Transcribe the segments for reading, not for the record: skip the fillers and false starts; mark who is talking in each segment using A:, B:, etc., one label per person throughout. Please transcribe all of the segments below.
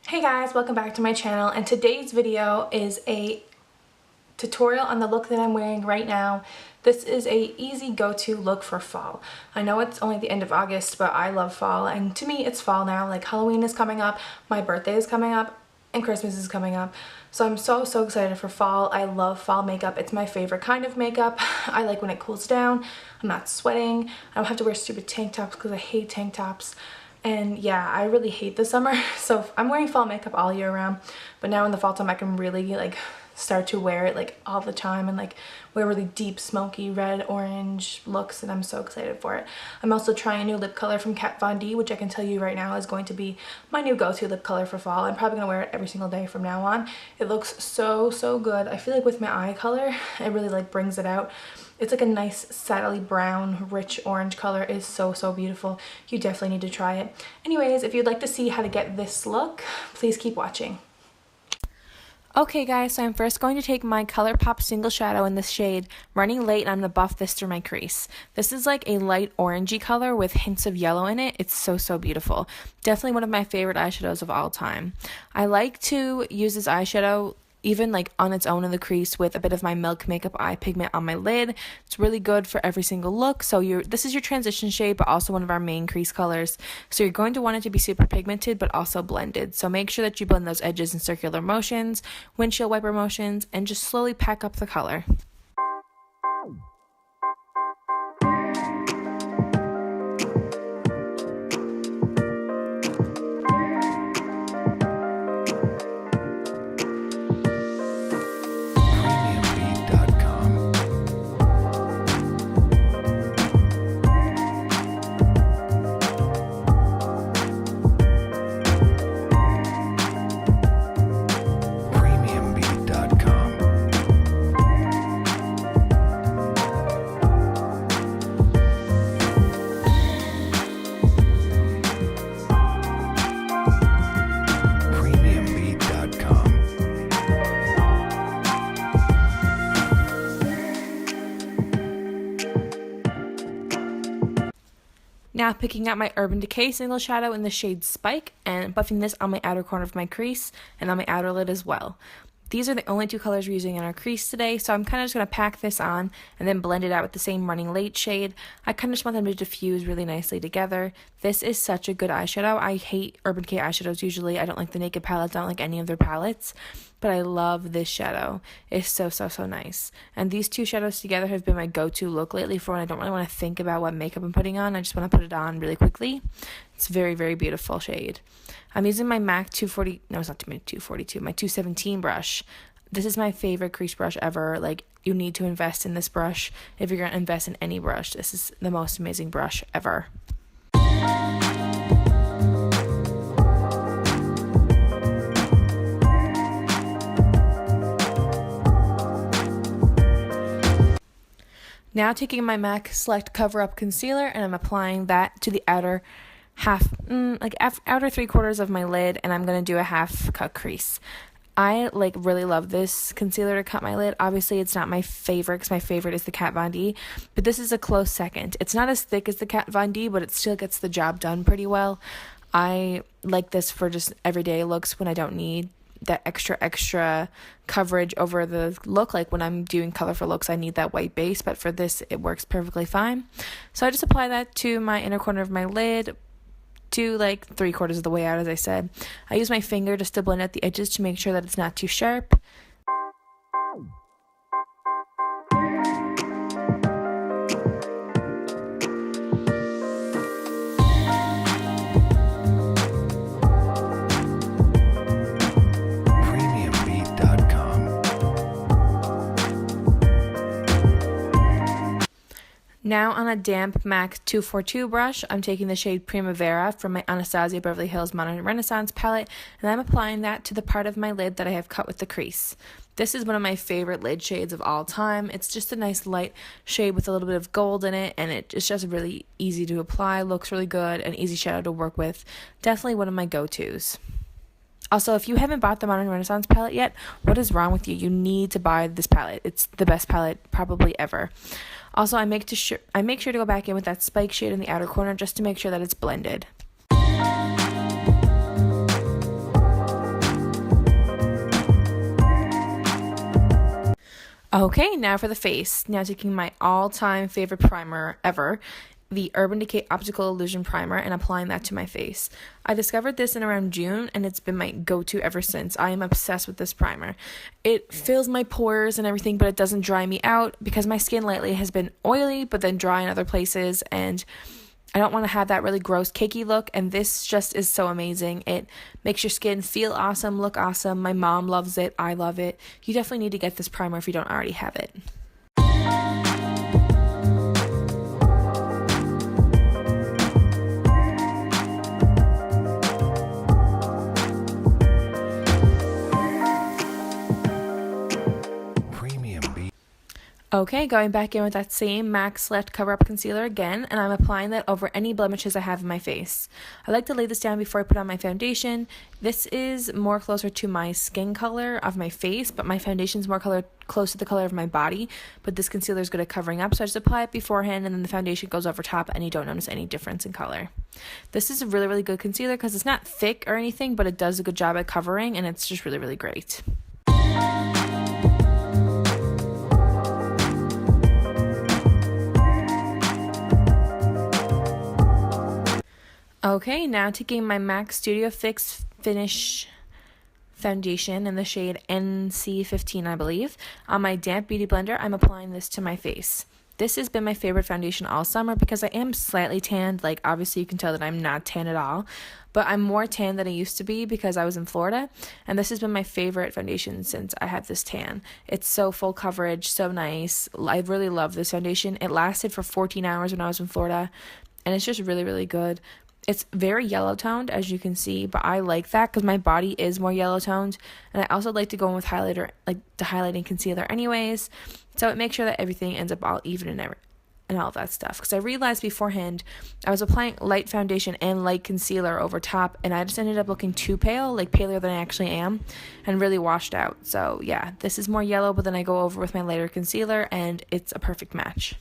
A: Hey guys, welcome back to my channel, and today's video is a tutorial on the look that I'm wearing right now. This is a easy go-to look for fall. I know it's only the end of August, but I love fall, and to me it's fall now. Like, Halloween is coming up, my birthday is coming up, and Christmas is coming up. So I'm so excited for fall. I love fall makeup. It's my favorite kind of makeup. I like when it cools down. I'm not sweating. I don't have to wear stupid tank tops because I hate tank tops. And yeah, I really hate the summer, so I'm wearing fall makeup all year round, but now in the fall time I can really like start to wear it like all the time and like wear really deep smoky red orange looks, and I'm so excited for it. I'm also trying a new lip color from Kat Von D, which I can tell you right now is going to be my new go-to lip color for fall. I'm probably gonna wear it every single day from now on. It looks so good. I feel like with my eye color it really like brings it out. It's like a nice saddly brown rich orange color. Is so beautiful. You definitely need to try it. Anyways, if you'd like to see how to get this look, please keep watching. Okay guys, so I'm first going to take my ColourPop single shadow in this shade Running Late, and I'm going to buff this through my crease. This is like a light orangey color with hints of yellow in it. It's so beautiful. Definitely one of my favorite eyeshadows of all time. I like to use this eyeshadow even like on its own in the crease with a bit of my Milk Makeup eye pigment on my lid. It's really good for every single look. So this is your transition shade, but also one of our main crease colors. So you're going to want it to be super pigmented, but also blended. So make sure that you blend those edges in circular motions, windshield wiper motions, and just slowly pack up the color. Now picking up my Urban Decay single shadow in the shade Spike and buffing this on my outer corner of my crease and on my outer lid as well. These are the only two colors we're using in our crease today, so I'm kind of just going to pack this on and then blend it out with the same Running Late shade. I kind of just want them to diffuse really nicely together. This is such a good eyeshadow. I hate Urban Decay eyeshadows usually. I don't like the Naked palettes. I don't like any of their palettes, but I love this shadow. It's so nice. And these two shadows together have been my go-to look lately for when I don't really want to think about what makeup I'm putting on. I just want to put it on really quickly. It's very beautiful shade. I'm using my MAC 240, no, it's not my 242, my 217 brush. This is my favorite crease brush ever. Like, you need to invest in this brush if you're going to invest in any brush. This is the most amazing brush ever. Now taking my MAC Select Cover Up Concealer, and I'm applying that to the outer outer 3/4 of my lid, and I'm going to do a half cut crease. I really love this concealer to cut my lid. Obviously it's not my favorite because my favorite is the Kat Von D, but this is a close second. It's not as thick as the Kat Von D, but it still gets the job done pretty well. I like this for just everyday looks when I don't need that extra coverage over the look. Like when I'm doing colorful looks, I need that white base, but for this it works perfectly fine. So I just apply that to my inner corner of my lid, to like 3/4 of the way out. As I said, I use my finger just to blend out the edges to make sure that it's not too sharp. Now on a damp MAC 242 brush, I'm taking the shade Primavera from my Anastasia Beverly Hills Modern Renaissance palette, and I'm applying that to the part of my lid that I have cut with the crease. This is one of my favorite lid shades of all time. It's just a nice light shade with a little bit of gold in it, and it's just really easy to apply, looks really good, and easy shadow to work with. Definitely one of my go-tos. Also, if you haven't bought the Modern Renaissance palette yet, what is wrong with you? You need to buy this palette. It's the best palette probably ever. Also, I make sure to go back in with that Spike shade in the outer corner just to make sure that it's blended. Okay, now for the face. Now taking my all-time favorite primer ever, the Urban Decay Optical Illusion Primer, and applying that to my face. I discovered this in around June, and it's been my go-to ever since. I am obsessed with this primer. It fills my pores and everything, but it doesn't dry me out because my skin lately has been oily, but then dry in other places, and I don't want to have that really gross cakey look, and this just is so amazing. It makes your skin feel awesome, look awesome. My mom loves it. I love it. You definitely need to get this primer if you don't already have it. Okay, going back in with that same MAC Select Cover Up Concealer again, and I'm applying that over any blemishes I have in my face. I like to lay this down before I put on my foundation. This is more closer to my skin color of my face, but my foundation is more close to the color of my body, but this concealer is good at covering up, so I just apply it beforehand, and then the foundation goes over top, and you don't notice any difference in color. This is a really, really good concealer because it's not thick or anything, but it does a good job at covering, and it's just really, really great. Okay, now taking my MAC Studio Fix Finish foundation in the shade NC15, I believe. On my damp beauty blender, I'm applying this to my face. This has been my favorite foundation all summer because I am slightly tanned. Like, obviously you can tell that I'm not tan at all, but I'm more tan than I used to be because I was in Florida, and this has been my favorite foundation since I had this tan. It's so full coverage, so nice. I really love this foundation. It lasted for 14 hours when I was in Florida, and it's just really, really good. It's very yellow toned, as you can see, but I like that because my body is more yellow toned, and I also like to go in with highlighter, like the highlighting concealer anyways, so it makes sure that everything ends up all even and all of that stuff. Because I realized beforehand I was applying light foundation and light concealer over top, and I just ended up looking too pale, like paler than I actually am, and really washed out. So yeah, this is more yellow, but then I go over with my lighter concealer, and it's a perfect match.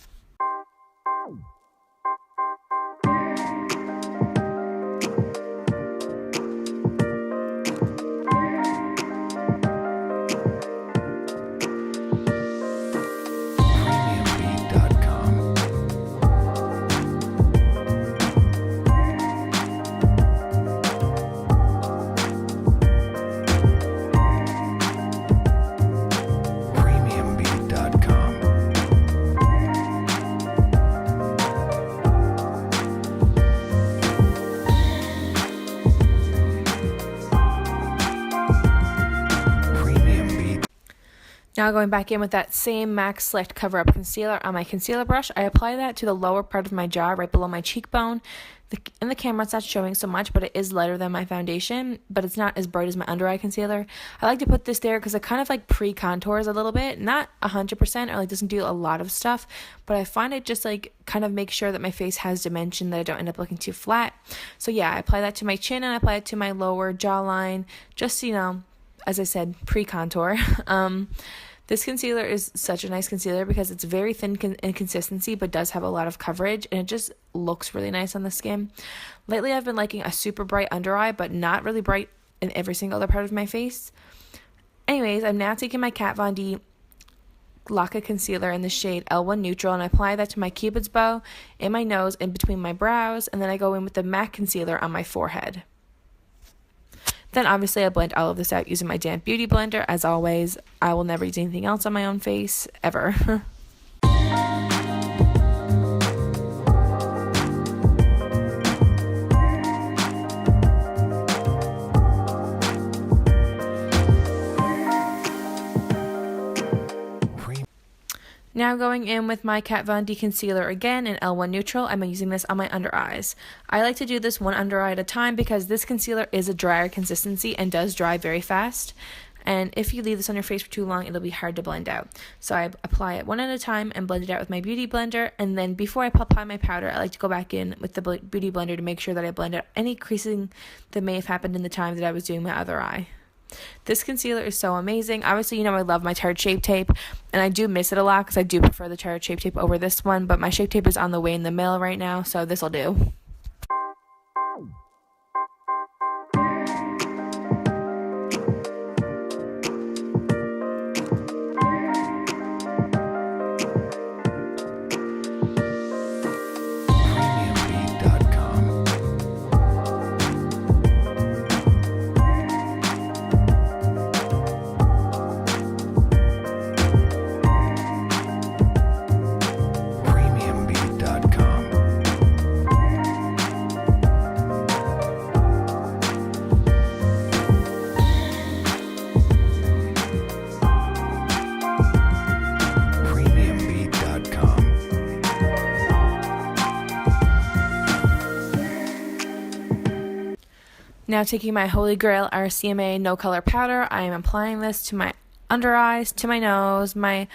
A: Now going back in with that same MAC Select Cover Up Concealer on my concealer brush, I apply that to the lower part of my jaw, right below my cheekbone. In the camera it's not showing so much, but it is lighter than my foundation, but it's not as bright as my under eye concealer. I like to put this there because it kind of like pre-contours a little bit, not 100% or like doesn't do a lot of stuff, but I find it just like kind of makes sure that my face has dimension, that I don't end up looking too flat. So yeah, I apply that to my chin and I apply it to my lower jawline, just, you know, as I said, pre-contour. This concealer is such a nice concealer because it's very thin in consistency, but does have a lot of coverage, and it just looks really nice on the skin. Lately, I've been liking a super bright under eye, but not really bright in every single other part of my face. Anyways, I'm now taking my Kat Von D Laka concealer in the shade L1 Neutral, and I apply that to my Cupid's bow, in my nose, in between my brows, and then I go in with the MAC concealer on my forehead. Then obviously I blend all of this out using my damp beauty blender. As always, I will never use anything else on my own face, ever. Now going in with my Kat Von D concealer again in L1 Neutral. I'm using this on my under eyes. I like to do this one under eye at a time because this concealer is a drier consistency and does dry very fast. And if you leave this on your face for too long, it'll be hard to blend out. So I apply it one at a time and blend it out with my beauty blender. And then before I apply my powder, I like to go back in with the beauty blender to make sure that I blend out any creasing that may have happened in the time that I was doing my other eye. This concealer is so amazing. Obviously, you know I love my Tarte Shape Tape, and I do miss it a lot because I do prefer the Tarte Shape Tape over this one, but my Shape Tape is on the way in the mail right now, so this will do. Now taking my Holy Grail RCMA No Color Powder, I am applying this to my under eyes, to my nose, my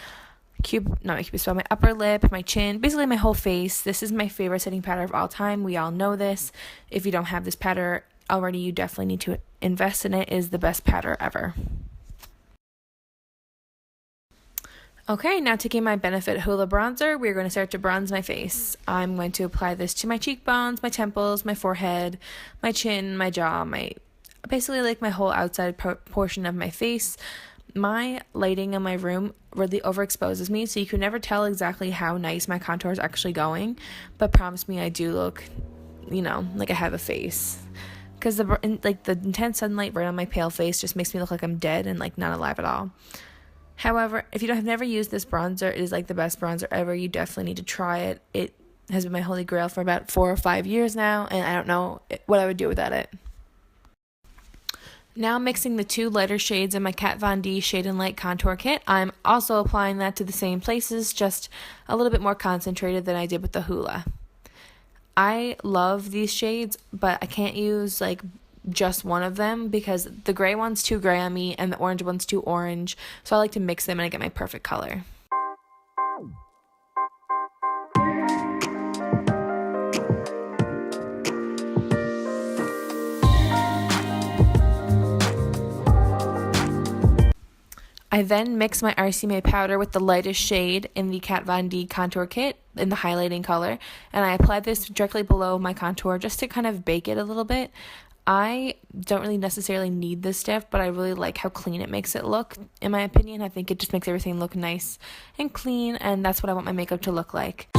A: my upper lip, my chin, basically my whole face. This is my favorite setting powder of all time. We all know this. If you don't have this powder already, you definitely need to invest in it. It is the best powder ever. Okay, now taking my Benefit Hoola bronzer, we're going to start to bronze my face. I'm going to apply this to my cheekbones, my temples, my forehead, my chin, my jaw, basically like my whole outside portion of my face. My lighting in my room really overexposes me, so you can never tell exactly how nice my contour is actually going, but promise me I do look, like I have a face. Because the intense sunlight right on my pale face just makes me look like I'm dead and like not alive at all. However, if you have never used this bronzer, it is like the best bronzer ever. You definitely need to try it. It has been my holy grail for about 4 or 5 years now, and I don't know what I would do without it. Now mixing the 2 lighter shades in my Kat Von D Shade+Light Contour Kit. I'm also applying that to the same places, just a little bit more concentrated than I did with the Hoola. I love these shades, but I can't use just one of them because the gray one's too gray on me and the orange one's too orange, so I like to mix them and I get my perfect color. I then mix my RCMA powder with the lightest shade in the Kat Von D contour kit in the highlighting color, and I apply this directly below my contour just to kind of bake it a little bit. I don't really necessarily need this stiff, but I really like how clean it makes it look. In my opinion, I think it just makes everything look nice and clean, and that's what I want my makeup to look like.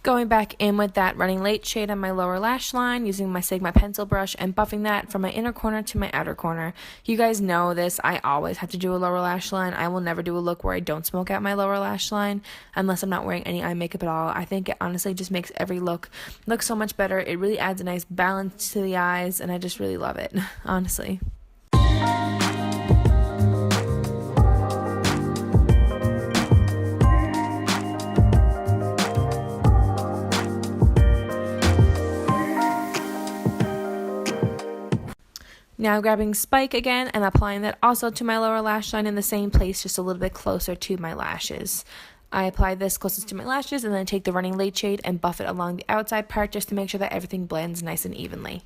A: Going back in with that Running Late shade on my lower lash line, using my Sigma pencil brush and buffing that from my inner corner to my outer corner. You guys know this, I always have to do a lower lash line. I will never do a look where I don't smoke out my lower lash line unless I'm not wearing any eye makeup at all. I think it honestly just makes every look so much better. It really adds a nice balance to the eyes, and I just really love it, honestly. Now grabbing Spike again and applying that also to my lower lash line in the same place, just a little bit closer to my lashes. I apply this closest to my lashes and then take the Running Late shade and buff it along the outside part just to make sure that everything blends nice and evenly.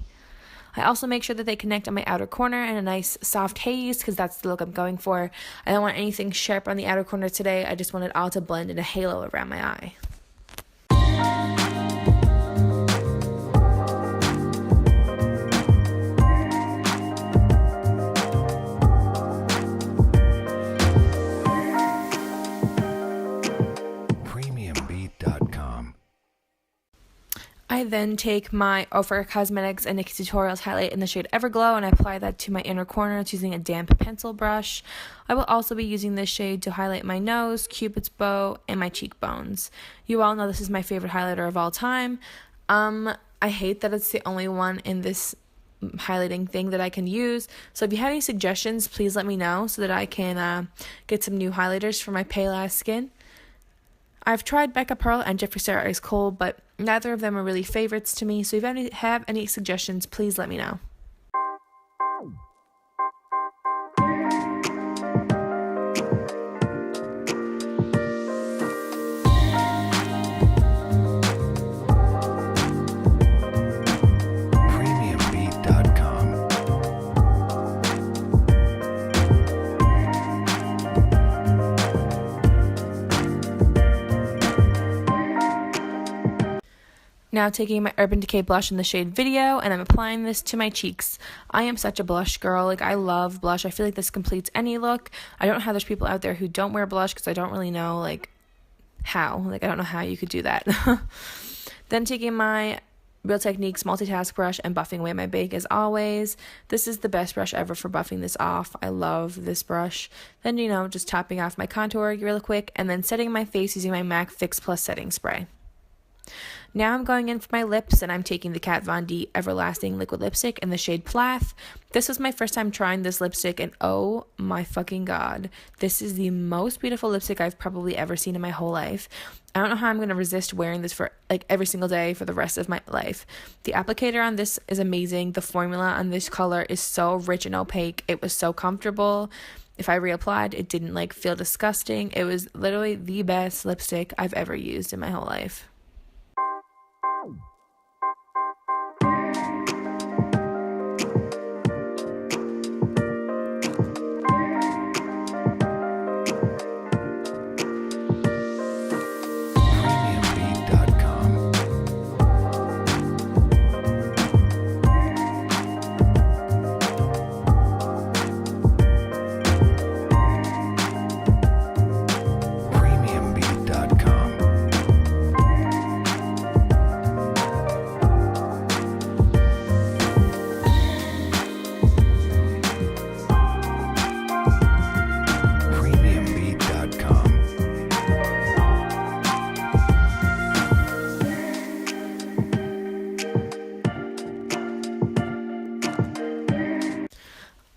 A: I also make sure that they connect on my outer corner in a nice soft haze because that's the look I'm going for. I don't want anything sharp on the outer corner today. I just want it all to blend in a halo around my eye. I then take my Ofra Cosmetics and nikkietutorials highlight in the shade Everglow and I apply that to my inner corner using a damp pencil brush. I will also be using this shade to highlight my nose, Cupid's bow, and my cheekbones. You all know this is my favorite highlighter of all time. I hate that it's the only one in this highlighting thing that I can use. So if you have any suggestions, please let me know so that I can get some new highlighters for my pale ass skin. I've tried Becca Pearl and Jeffree Star Ice Cold, but neither of them are really favorites to me, so if you have any suggestions, please let me know. Now taking my Urban Decay blush in the shade Video, and I'm applying this to my cheeks. I am such a blush girl. I love blush. I feel like this completes any look. I don't know how there's people out there who don't wear blush because I don't really know, how. I don't know how you could do that. Then taking my Real Techniques multitask brush and buffing away my bake as always. This is the best brush ever for buffing this off. I love this brush. Then, you know, just topping off my contour real quick and then setting my face using my MAC Fix Plus setting spray. Now I'm going in for my lips, and I'm taking the Kat Von D Everlasting Liquid Lipstick in the shade Plath. This was my first time trying this lipstick, and oh my fucking god, this is the most beautiful lipstick I've probably ever seen in my whole life. I don't know how I'm going to resist wearing this for like every single day for the rest of my life. The applicator on this is amazing. The formula on this color is so rich and opaque. It was so comfortable. If I reapplied, it didn't like feel disgusting. It was literally the best lipstick I've ever used in my whole life.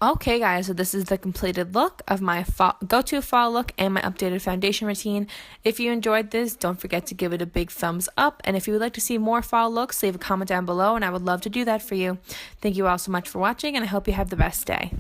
A: Okay guys, so this is the completed look of my go-to fall look and my updated foundation routine. If you enjoyed this, don't forget to give it a big thumbs up, and if you would like to see more fall looks, leave a comment down below and I would love to do that for you. Thank you all so much for watching, and I hope you have the best day.